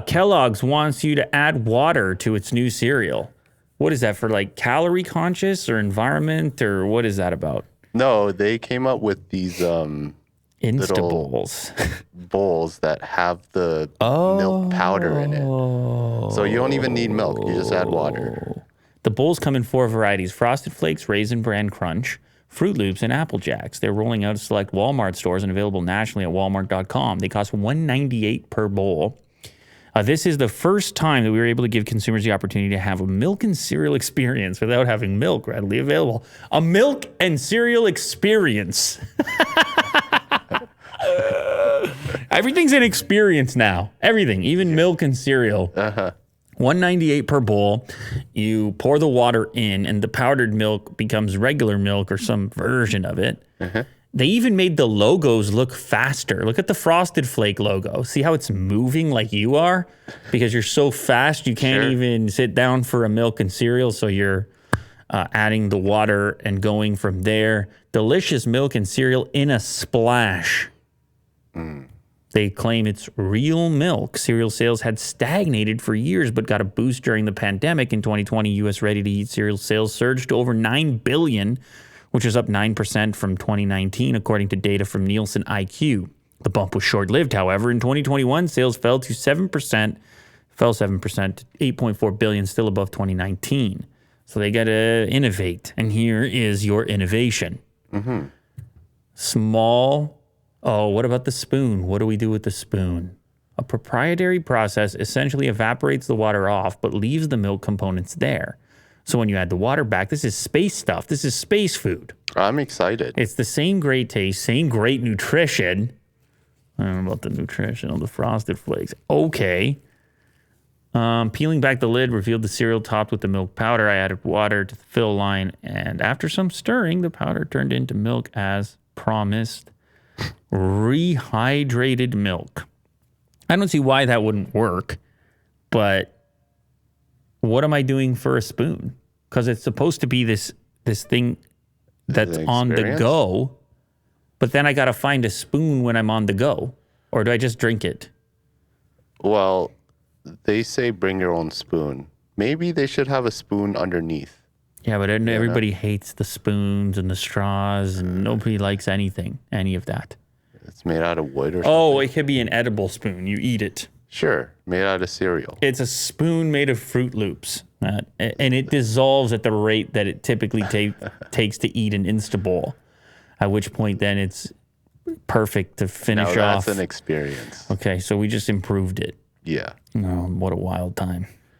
Kellogg's wants you to add water to its new cereal. What is that for, like calorie conscious or environment, or what is that about? No, they came up with these Insta bowls. bowls that have the milk powder in it. So you don't even need milk. You just add water. The bowls come in 4 varieties: Frosted Flakes, Raisin Bran Crunch, Fruit Loops, and Apple Jacks. They're rolling out to select Walmart stores and available nationally at walmart.com. They cost $1.98 per bowl. This is the first time that we were able to give consumers the opportunity to have a milk and cereal experience without having milk readily available. A milk and cereal experience. Everything's an experience now. Everything, even milk and cereal. $1.98 per bowl. You pour the water in, and the powdered milk becomes regular milk or some version of it. They even made the logos look faster. Look at the Frosted Flake logo. See how it's moving like you are? Because you're so fast, you can't even sit down for a milk and cereal, so you're adding the water and going from there. Delicious milk and cereal in a splash. They claim it's real milk. Cereal sales had stagnated for years, but got a boost during the pandemic. In 2020, U.S. ready-to-eat cereal sales surged to over $9 billion, which is up 9% from 2019, according to data from Nielsen IQ. The bump was short-lived, however. In 2021, sales fell 7% to $8.4 billion, still above 2019. So they got to innovate, and here is your innovation. Small. Oh, what about the spoon? What do we do with the spoon? A proprietary process essentially evaporates the water off, but leaves the milk components there. So when you add the water back, this is space stuff. This is space food. I'm excited. It's the same great taste, same great nutrition. I don't know about the nutrition of the Frosted Flakes. Okay. Peeling back the lid revealed the cereal topped with the milk powder. I added water to the fill line, and after some stirring, the powder turned into milk as promised. Rehydrated milk. I don't see why that wouldn't work, but what am I doing for a spoon? Because it's supposed to be this thing that's on the go, but then I got to find a spoon when I'm on the go, or do I just drink it? Well, they say bring your own spoon. Maybe they should have a spoon underneath. Yeah, but everybody hates the spoons and the straws, and nobody likes any of that. It's made out of wood or something. Oh, it could be an edible spoon. You eat it. Sure, made out of cereal. It's a spoon made of Fruit Loops, and it dissolves at the rate that it typically takes to eat an Instabowl, at which point then it's perfect to finish off. That's an experience. Okay, so we just improved it. Yeah. Oh, what a wild time.